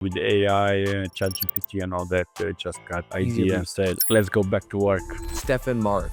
with AI, ChatGPT and all that, just got Easier idea and said, let's go back to work. Stephan Marc,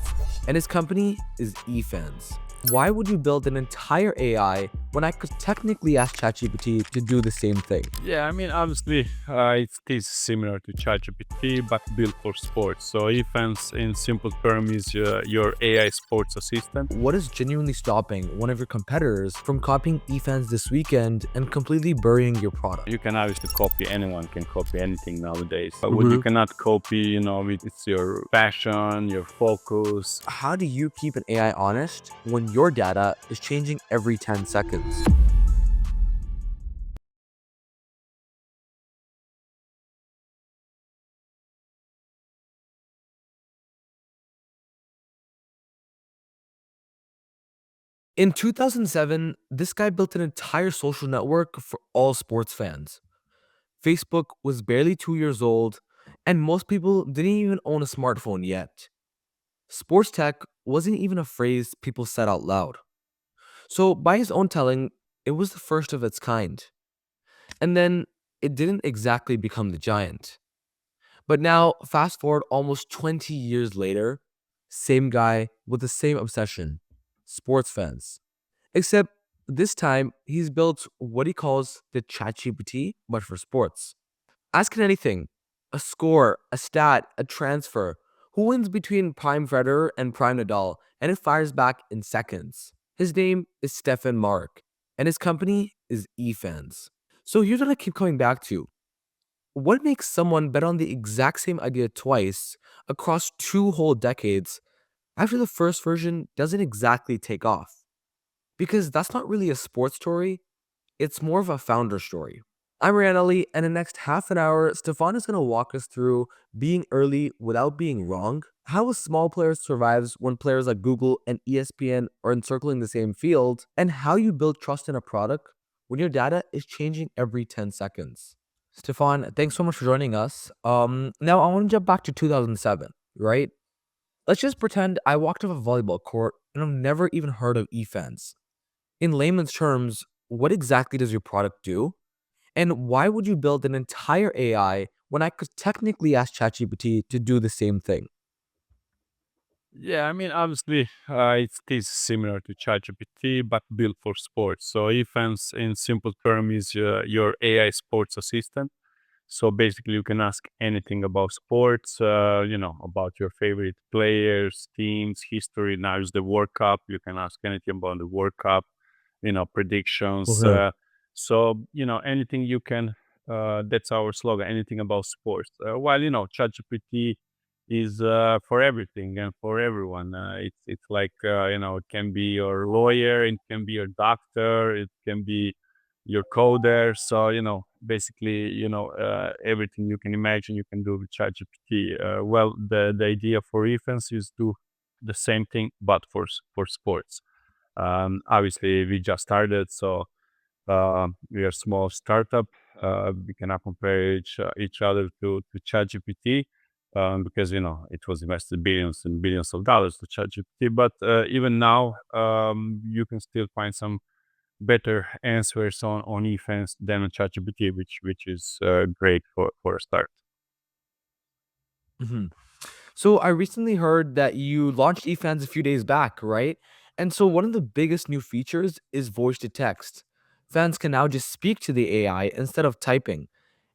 and his company is Defans. Why would you build an entire AI when I could technically ask ChatGPT to do the same thing? Yeah, I mean, obviously, it is similar to ChatGPT, but built for sports. So Defans, in simple terms, is your AI sports assistant. What is genuinely stopping one of your competitors from copying Defans this weekend and completely burying your product? You can obviously copy, anyone can copy anything nowadays. But what you cannot copy, it's your passion, your focus. How do you keep an AI honest when your data is changing every 10 seconds? In 2007, this guy built an entire social network for all sports fans. Facebook was barely 2 years old, and most people didn't even own a smartphone yet. Sports tech wasn't even a phrase people said out loud. So, by his own telling, it was the first of its kind. And then it didn't exactly become the giant. But now, fast forward almost 20 years later, same guy with the same obsession, sports fans. Except this time, he's built what he calls the ChatGPT, but for sports. Ask it anything, a score, a stat, a transfer. Who wins between Prime Federer and Prime Nadal? And it fires back in seconds. His name is Stephan Marc, and his company is eFans. So here's what I keep coming back to. What makes someone bet on the exact same idea twice across 2 whole decades after the first version doesn't exactly take off? Because that's not really a sports story, it's more of a founder story. I'm Ryan, and in the next half an hour, Stefan is going to walk us through being early without being wrong, how a small player survives when players like Google and ESPN are encircling the same field, and how you build trust in a product when your data is changing every 10 seconds. Stefan, thanks so much for joining us. Now I want to jump back to 2007, right? Let's just pretend I walked off a volleyball court and I've never even heard of eFans. In layman's terms, what exactly does your product do? And why would you build an entire AI when I could technically ask ChatGPT to do the same thing? Yeah, I mean, obviously, it is similar to ChatGPT, but built for sports. So Defans, in simple terms, is your AI sports assistant. So basically, you can ask anything about sports, about your favorite players, teams, history. Now is the World Cup. You can ask anything about the World Cup, predictions. Okay. So anything you can. That's our slogan. Anything about sports. While ChatGPT is for everything and for everyone. It's like it can be your lawyer, it can be your doctor, it can be your coder. So basically everything you can imagine you can do with ChatGPT. Well, the idea for Defans is do the same thing but for sports. Obviously, we just started, so we are a small startup. We cannot compare each other to ChatGPT because it was invested billions and billions of dollars to ChatGPT. But even now, you can still find some better answers on Defans than on ChatGPT, which is great for a start. Mhm. So I recently heard that you launched eFans a few days back, right? And so one of the biggest new features is voice to text. Fans can now just speak to the AI instead of typing.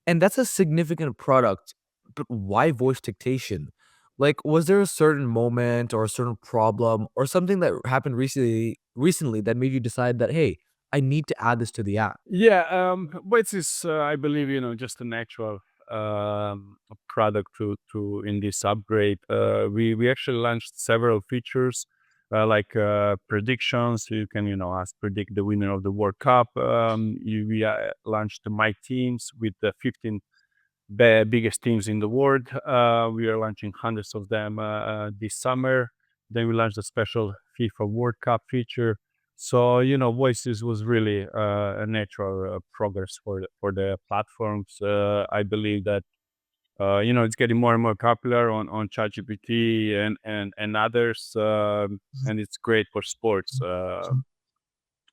And that's a significant product. But why voice dictation? Like, was there a certain moment or a certain problem or something that happened recently that made you decide that, hey, I need to add this to the app? Yeah, but it's I believe just a natural product to in this upgrade. We actually launched several features like predictions. So you can ask predict the winner of the World Cup. We launched my teams with the 15 biggest teams in the world. We are launching hundreds of them this summer. Then we launched a special FIFA World Cup feature. So Voices was really a natural progress for the platforms. I believe that it's getting more and more popular on ChatGPT and others, and it's great for sports.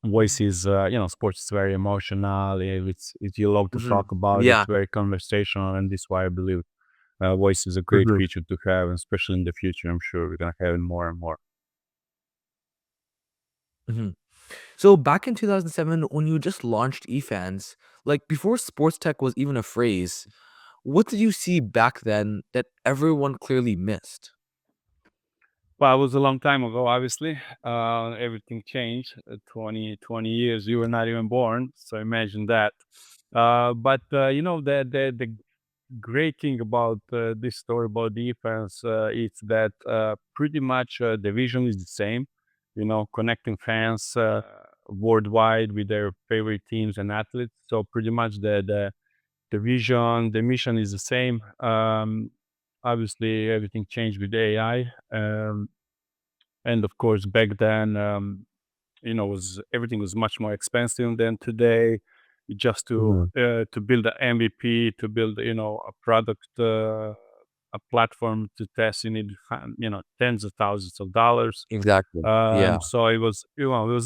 Voice is, sports is very emotional. It's you love to Mhm. talk about. It's Yeah. very conversational, and this is why I believe voice is a great Mhm. feature to have, and especially in the future. I'm sure we're gonna have it more and more. Mhm. So back in 2007, when you just launched eFans, like before sports tech was even a phrase, what did you see back then that everyone clearly missed? Well, it was a long time ago, obviously. Everything changed. 20 years, you were not even born. So imagine that. The great thing about this story about defense is that pretty much the vision is the same, connecting fans worldwide with their favorite teams and athletes. So pretty much the vision, the mission is the same. Obviously, everything changed with AI. And of course, back then, was everything was much more expensive than today. Just Mhm. to build an MVP, to build a product, a platform to test, you need tens of thousands of dollars. Exactly. Yeah. So it was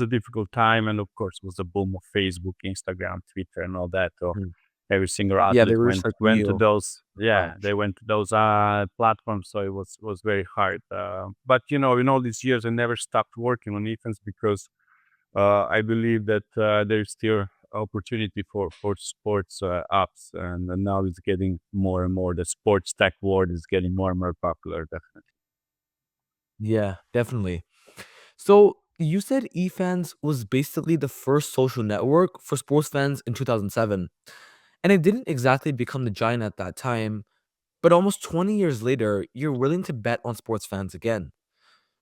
a difficult time, and of course, it was a boom of Facebook, Instagram, Twitter, and all that. So Mhm. every single Yeah, they athlete were just went like went to real those. Yeah, they bunch. went to those platforms. So it was very hard. But in all these years, I never stopped working on defense because I believe that there's still opportunity for sports apps, and now it's getting more and more. The sports tech world is getting more and more popular. Definitely. Yeah, definitely. So you said eFans was basically the first social network for sports fans in 2007, and it didn't exactly become the giant at that time, but almost 20 years later, you're willing to bet on sports fans again.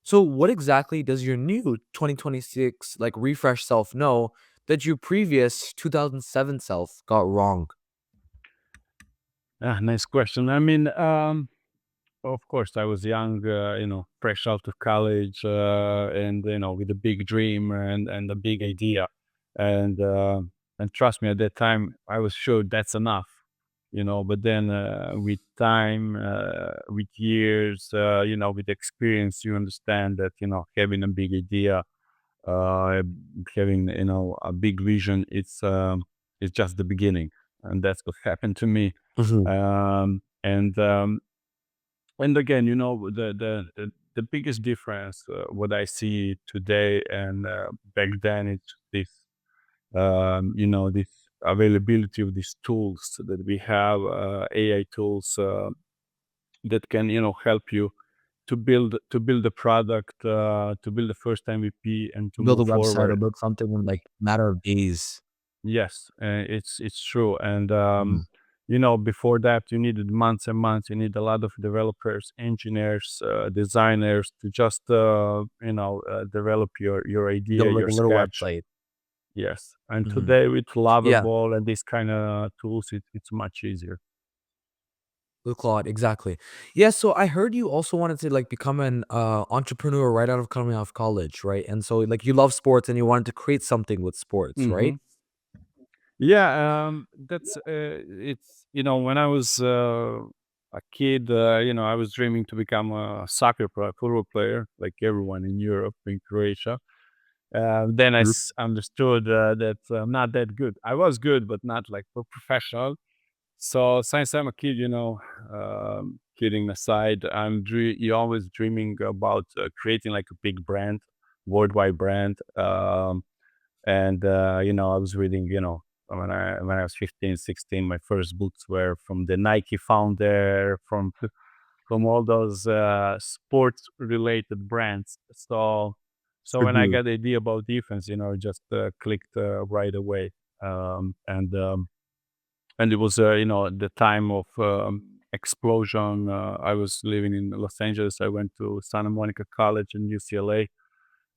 So what exactly does your new 2026 like refresh self know that your previous 2007 self got wrong? Nice question. I mean, of course, I was young, fresh out of college, and with a big dream and a big idea, and uh, and trust me, at that time, I was sure that's enough, But then, with time, with years, with experience, you understand that having a big idea, uh, having a big vision, it's just the beginning, and that's what happened to me. Mhm. And again, the biggest difference, what I see today and back then, it's this availability of these tools that we have, AI tools that can help you to build a product, to build the first MVP, and to Build a move website or forward. build something in like matter of days. Yes, it's true, and Mhm. before that, you needed months and months. You need a lot of developers, engineers, designers to just develop your idea, Build like your a little sketch. website. Yes, and Mhm. today with Yeah, Lovable and these kind of tools, it's much easier. with Claude, exactly. Yeah, so I heard you also wanted to like become an entrepreneur right out of coming out of college, right? And so like you love sports and you wanted to create something with sports, Hmm. right? Yeah, that's it's when I was a kid, I was dreaming to become a football player, like everyone in Europe, in Croatia. Then I Mhm. understood that I'm not that good. I was good, but not like professional. So since I'm a kid, kidding aside, you always dreaming about creating like a big brand, worldwide brand. And I was reading, when I was 15, 16, my first books were from the Nike founder, from all those sports related brands. So when I Mhm. got the idea about defense, just clicked right away. And it was the time of explosion. I was living in Los Angeles. I went to Santa Monica College and UCLA,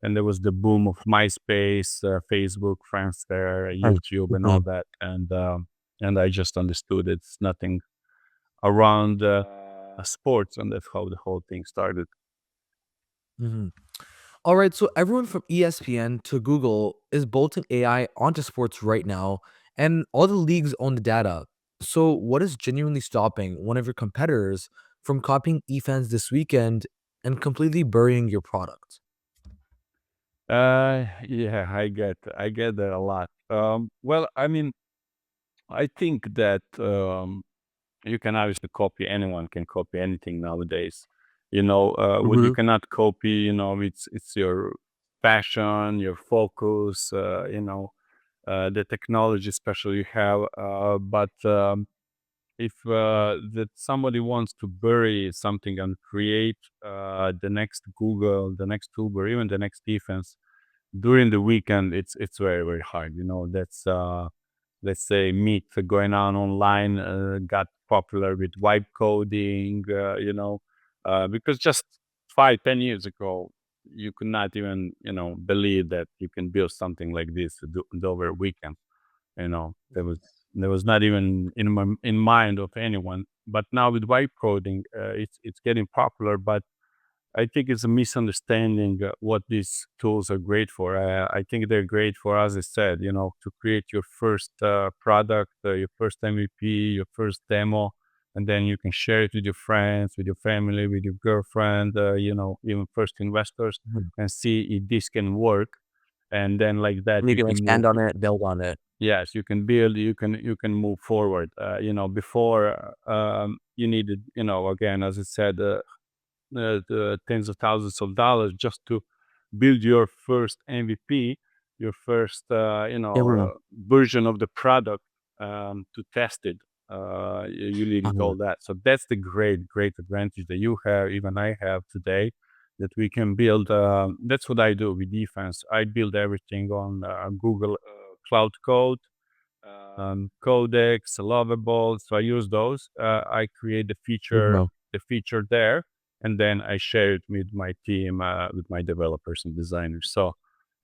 and there was the boom of MySpace, Facebook, Friendster, YouTube, and all Mhm. that. And I just understood it's nothing around sports, and that's how the whole thing started. Mhm. All right, so everyone from ESPN to Google is bolting AI onto sports right now, and all the leagues own the data. So, what is genuinely stopping one of your competitors from copying eFans this weekend and completely burying your product? Yeah, I get that a lot. Well, I mean, I think that you can obviously copy. Anyone can copy anything nowadays. What you Hmm. cannot copy, it's your passion, your focus. The technology, especially you have. But if that somebody wants to bury something and create the next Google, the next Uber, even the next Defense during the weekend, it's very very hard. That's let's say Meet going on online got popular with vibe coding. Because just 5, 10 years ago, you could not even believe that you can build something like this over a weekend. There was not even in mind of anyone. But now with vibe coding, it's getting popular. But I think it's a misunderstanding what these tools are great for. I think they're great for, as I said, to create your first product, your first MVP, your first demo, and then you can share it with your friends, with your family, with your girlfriend, even first investors, Hmm. and see if this can work. And then like that, And you you can can move. expand on it, build on it. Yes, you can build. You can move forward. Before you needed, again, as I said, the tens of thousands of dollars just to build your first MVP, your first Yeah. version of the product to test it. You needed Uh-huh. all that. So that's the great advantage that you have, even I have today, that we can build. That's what I do with Defense. I build everything on Google Cloud Code, Codex, Lovable. So I use those. I create Mhm. the feature there, and then I share it with my team, with my developers and designers. So,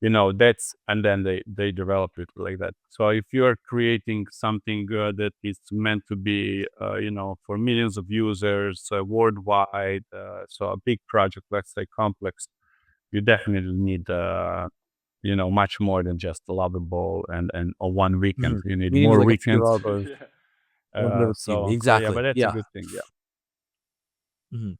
and then they develop it like that. So if you are creating something that is meant to be, for millions of users worldwide, so a big project, let's say complex, you definitely need much more than just lovable and on one weekend. Mhm. You need You need more like a few weekends. developers, Yeah. one dev team. So yeah, but Exactly. that's a Yeah. good thing. Yeah. Mhm.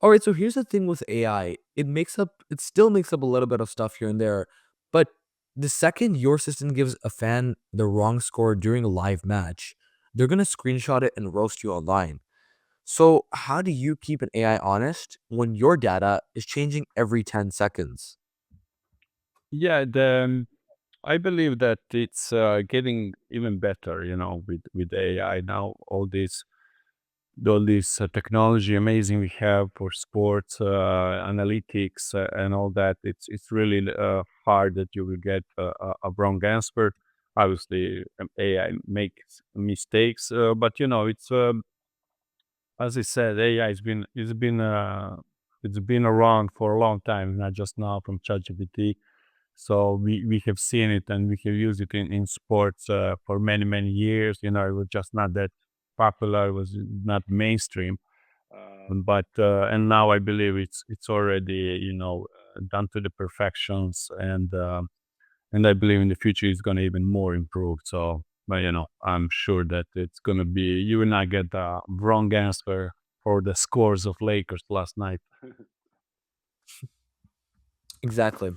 All right, so here's the thing with AI. It still makes up a little bit of stuff here and there, but the second your system gives a fan the wrong score during a live match, they're gonna screenshot it and roast you online. So how do you keep an AI honest when your data is changing every 10 seconds? Yeah. I believe that it's getting even better. With AI now, all this technology amazing we have for sports analytics and all that. It's really hard that you will get a wrong answer. Obviously, AI makes mistakes, but it's as I said, AI it's been around for a long time, not just now from ChatGPT. So we have seen it and we have used it in sports for many many years. It was just not that popular. It was not mainstream. But and now I believe it's already done to the perfections, and I believe in the future it's going to even more improve. So, but I'm sure that it's going to be, you will not get the wrong answer for the scores of Lakers last night. Exactly.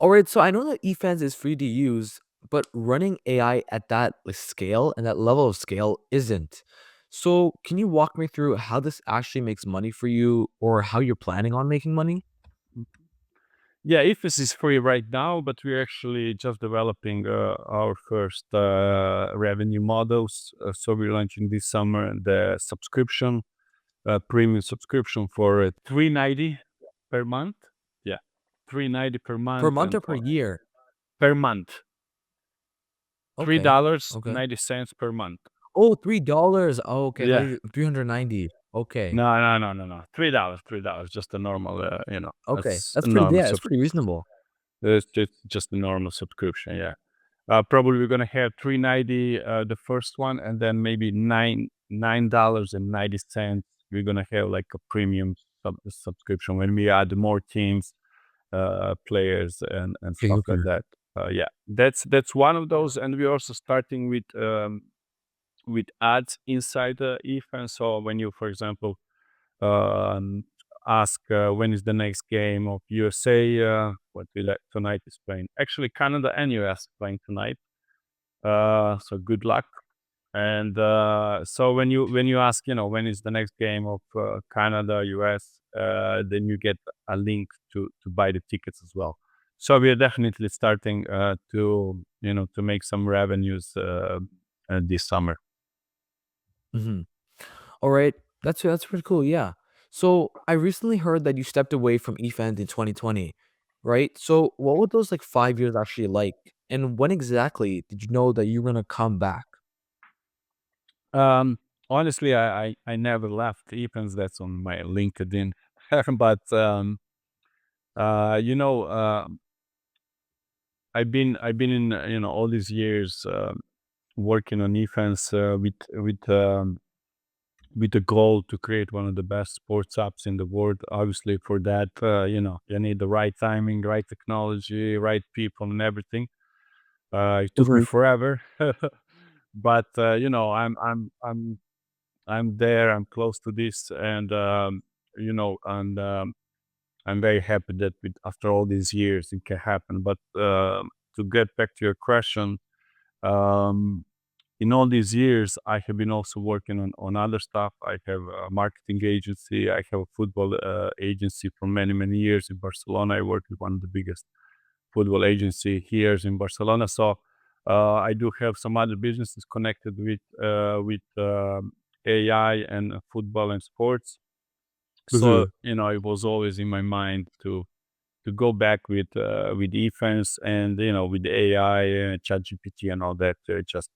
All right, so I know that eFans is free to use, but running AI at that scale and that level of scale isn't. So, can you walk me through how this actually makes money for you or how you're planning on making money? Yeah, IFES is free right now, but we're actually just developing our first revenue models. So we're launching this summer the subscription, premium subscription for 390 per month. Yeah, 390 per Per month month and or per year? per month. three Okay. dollars Okay. ninety cents per month. Oh, $3. Oh, okay. I thought Yeah. you 390. Okay. No, no, no, no, no. $3, just a normal. Okay. That's That's a pretty normal yeah, that's pretty reasonable. It's just a normal subscription. Yeah. Probably we're gonna have 390 the first one, and then maybe $9.90. We're gonna have like a premium subscription when we add more teams, players, and Okay, stuff okay. like that. Yeah, that's one of those, and we're also starting with ads inside the if. And so when you, for example, um, ask when is the next game of USA. What we let tonight is playing. Actually, Canada and US playing tonight. So good luck. And so when you ask, when is the next game of Canada, US, then you get a link to buy the tickets as well. So we are definitely starting to make some revenues this summer. Hmm. All right, that's pretty cool. Yeah. So I recently heard that you stepped away from eFans in 2020, right? So what were those like 5 years actually like, and when exactly did you know that you were gonna come back? Um, Honestly, I never left Evans. That's on my LinkedIn, but you know, I've been in all these years working on Evans with the goal to create one of the best sports apps in the world. Obviously, for that, you need the right timing, right technology, right people, and everything. It took me Mhm. forever, but I'm there. I'm close to this, and I'm very happy that after all these years it can happen. But to get back to your question, um, in all these years, I have been also working on other stuff. I have a marketing agency. I have a football agency for many many years in Barcelona. I work with one of the biggest football agency here in Barcelona. So I do have some other businesses connected with AI and football and sports. So Mhm. it was always in my mind to go back with defense and with AI, ChatGPT, and all that. Just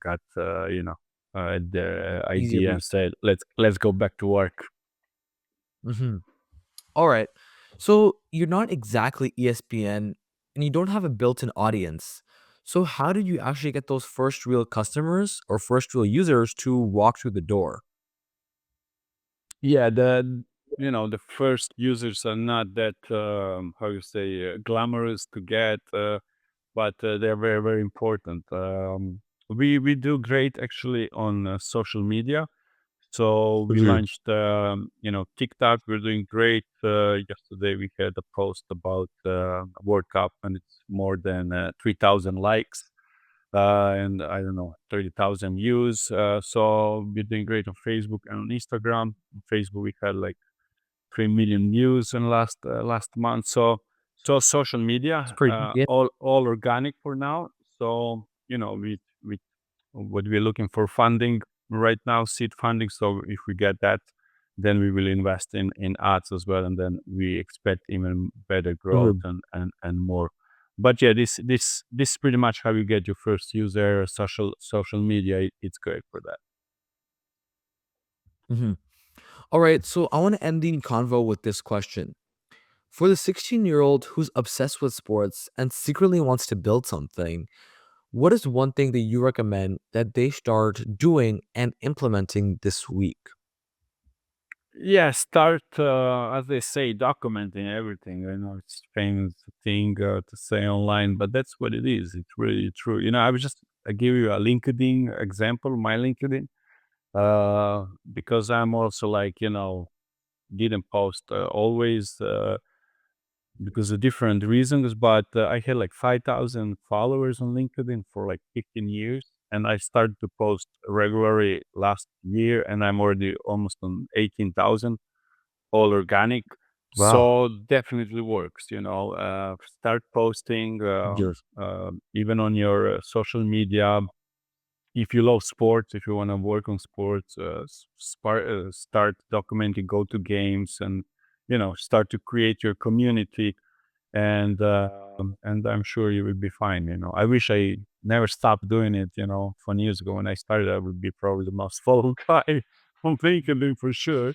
got the Easier idea for you. and said, let's go back to work. Mhm. All right. So you're not exactly ESPN, and you don't have a built-in audience. So how did you actually get those first real customers or first real users to walk through the door? Yeah, the first users are not that how you say glamorous to get, but they're very very important. We do great actually on social media. So we Mhm. launched, TikTok. We're doing great. Yesterday we had a post about World Cup, and it's more than 3,000 likes, and I don't know, 30,000 views. So we're doing great on Facebook and on Instagram. On Facebook we had like 3 million views in last month. So social It's media, pretty yeah. all organic for now. So we what we're looking for funding right now, seed funding. So if we get that, then we will invest in ads as well, and then we expect even better growth Mhm. and more. But yeah, this is pretty much how you get your first user. Social media, it's great for that. Mhm. All right, so I want to end the convo with this question. For the 16-year-old who's obsessed with sports and secretly wants to build something, what is one thing that you recommend that they start doing and implementing this week? Yeah, start as they say, documenting everything. I know it's famous thing to say online, but that's what it is. It's really true. I give you a LinkedIn example, my LinkedIn, because I'm also like didn't post always because of different reasons, but I had like 5,000 followers on LinkedIn for like 15 years. And I started to post regularly last year, and I'm already almost on 18,000, all organic. Wow. So definitely works. Start posting, Yours. even on your social media. If you love sports, if you want to work on sports, start documenting, go to games, and start to create your community. And I'm sure you will be fine. I wish I never stopped doing it. 20 years ago when I started, I would be probably the most followed guy on LinkedIn for sure.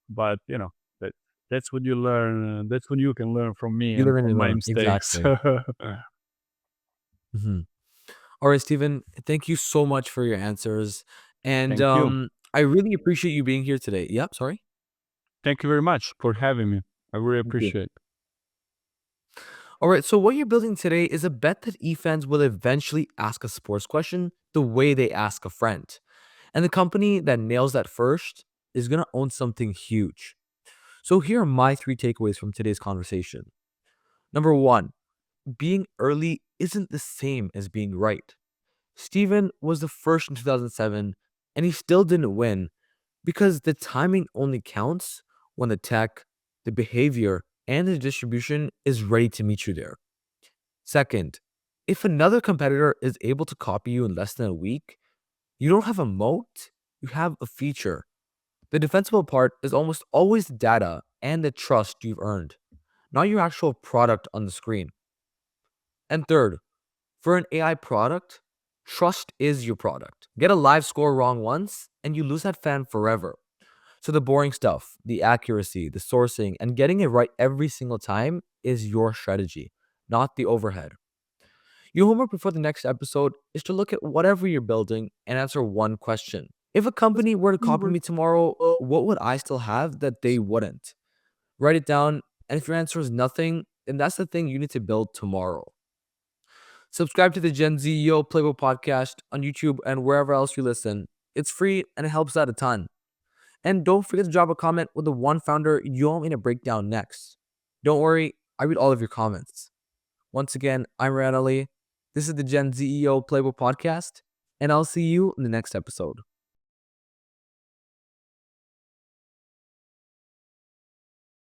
But that that's what you learn. That's what you can learn from me You and live and from you my learn. mistakes. Exactly. Mhm. All right, Stephen, thank you so much for your answers. And Thank you. I really appreciate you being here today. Yep, sorry. Thank you very much for having me. I really Thank you. appreciate it. All right, so what you're building today is a bet that eFans will eventually ask a sports question the way they ask a friend. And the company that nails that first is going to own something huge. So here are my 3 takeaways from today's conversation. Number 1, being early isn't the same as being right. Stephen was the first in 2007, and he still didn't win because the timing only counts when the tech, the behavior, and the distribution is ready to meet you there. Second, if another competitor is able to copy you in less than a week, you don't have a moat, you have a feature. The defensible part is almost always the data and the trust you've earned, not your actual product on the screen. And third, for an AI product, trust is your product. Get a live score wrong once, and you lose that fan forever. So the boring stuff, the accuracy, the sourcing, and getting it right every single time is your strategy, not the overhead. Your homework before the next episode is to look at whatever you're building and answer one question. If a company were to copy me tomorrow, what would I still have that they wouldn't? Write it down, and if your answer is nothing, then that's the thing you need to build tomorrow. Subscribe to the GenZEO Playbook podcast on YouTube and wherever else you listen. It's free and it helps out a ton. And don't forget to drop a comment with the one founder you want me to break down next. Don't worry, I read all of your comments. Once again, I'm Ryan Ali. This is the GenZEO Playbook podcast, and I'll see you in the next episode.